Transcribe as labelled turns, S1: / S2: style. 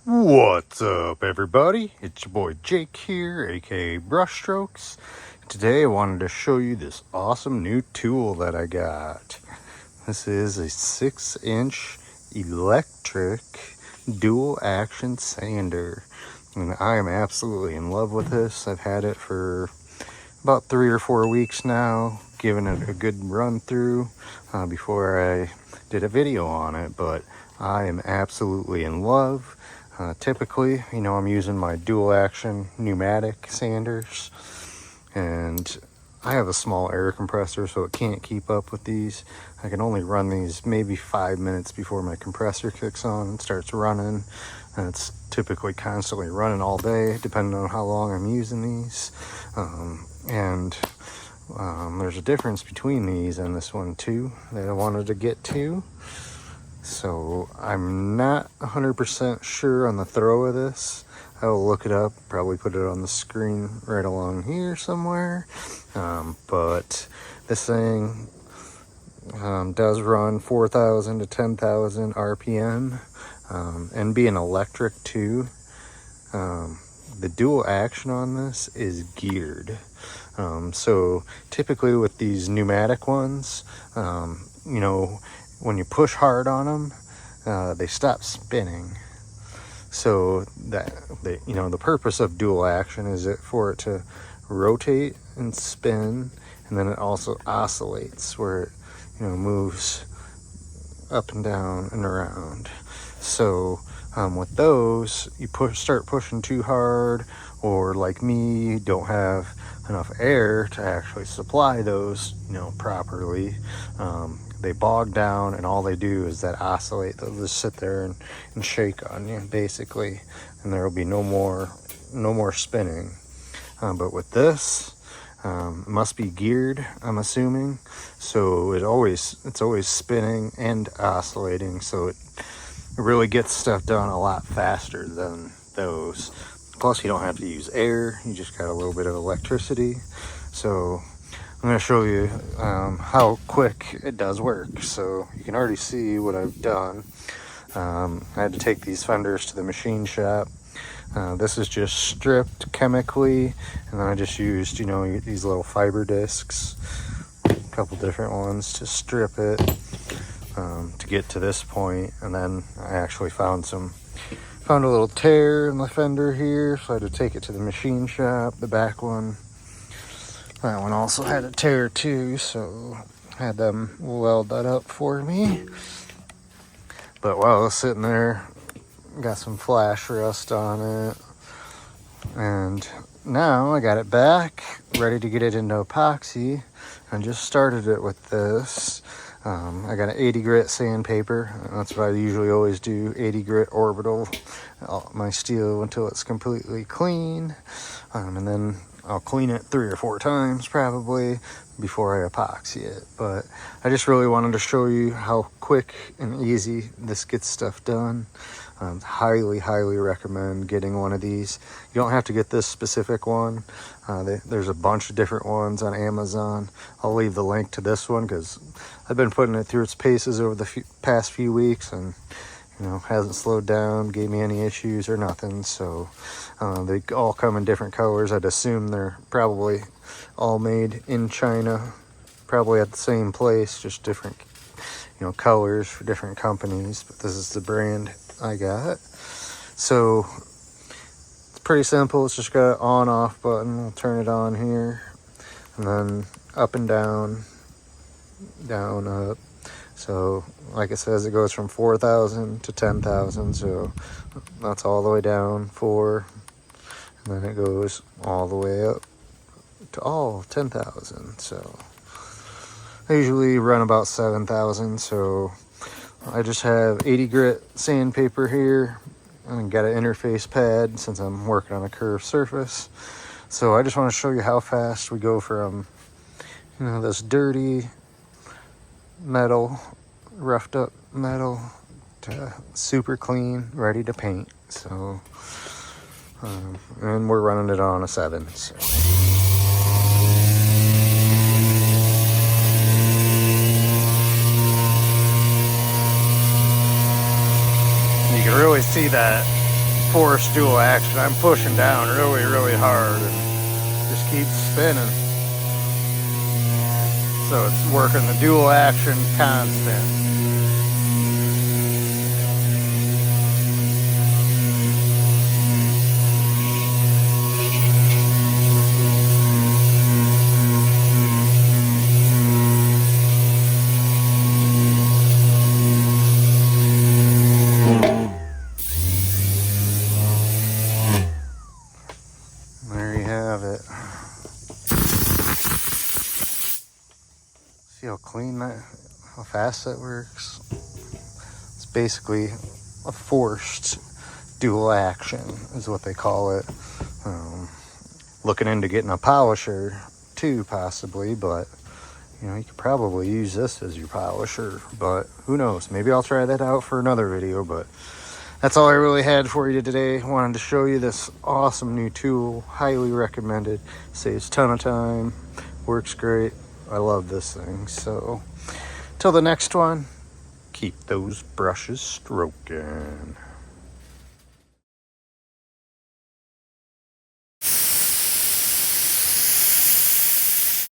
S1: What's up, everybody? It's your boy Jake here, aka BrusHstroKeZ. Today I wanted to show you this awesome new tool that I got. This is a 6-inch electric dual action sander. And I am absolutely in love with this. I've had it for about 3 or 4 weeks now, giving it a good run through before I did a video on it, but I am absolutely in love. Typically, I'm using my dual action pneumatic sanders, and I have a small air compressor, so it can't keep up with these. I can only run these maybe 5 minutes before my compressor kicks on and starts running. And it's typically constantly running all day, depending on how long I'm using these. There's a difference between these and this one too that I wanted to get to. So I'm not 100% sure on the throw of this. I will look it up, probably put it on the screen right along here somewhere. But this thing does run 4,000 to 10,000 RPM, and being electric too. The dual action on this is geared. So typically with these pneumatic ones, when you push hard on them, they stop spinning. So that the purpose of dual action is for it to rotate and spin, and then it also oscillates where it moves up and down and around. So with those, you start pushing too hard, or like me, you don't have enough air to actually supply those properly. They bog down, and all they do is that oscillate. They'll just sit there and shake on you basically, and there will be no more spinning. But with this, it must be geared, I'm assuming, so it's always spinning and oscillating, so it really gets stuff done a lot faster than those. Plus, you don't have to use air, you just got a little bit of electricity. So I'm going to show you how quick it does work. So you can already see what I've done. I had to take these fenders to the machine shop. This is just stripped chemically, and then I just used these little fiber discs, a couple different ones to strip it to get to this point. And then I actually found a little tear in the fender here, so I had to take it to the machine shop. The back one, that one also had a tear too, so I had them weld that up for me. But while I was sitting there, got some flash rust on it, and now I got it back, ready to get it into epoxy. I just started it with this. I got an 80 grit sandpaper. That's what I usually always do, 80 grit orbital my steel until it's completely clean. And then I'll clean it 3 or 4 times probably before I epoxy it. But I just really wanted to show you how quick and easy this gets stuff done. Highly recommend getting one of these. You don't have to get this specific one. There's a bunch of different ones on Amazon. I'll leave the link to this one because I've been putting it through its paces over the past few weeks, and hasn't slowed down, gave me any issues or nothing. So they all come in different colors. I'd assume they're probably all made in China, probably at the same place, just different colors for different companies. But this is the brand I got. So it's pretty simple. It's just got an on off button. We'll turn it on here, and then up and down, down, up. So like it says, it goes from 4,000 to 10,000, so that's all the way down 4, and then it goes all the way up to all 10,000. So I usually run about 7,000. So I just have 80 grit sandpaper here, and got an interface pad since I'm working on a curved surface. So I just want to show you how fast we go from this dirty metal, roughed up metal, to super clean, ready to paint. So and we're running it on a 7. So you can really see that forced dual action. I'm pushing down really hard and just keeps spinning. So it's working the dual action constant. There you have it. See how clean that, how fast that works? It's basically a forced dual action is what they call it. Looking into getting a polisher too, possibly, but you know, you could probably use this as your polisher, but who knows? Maybe I'll try that out for another video, but that's all I really had for you today. Wanted to show you this awesome new tool. Highly recommended. Saves a ton of time. Works great. I love this thing. So, till the next one, keep those brushes stroking.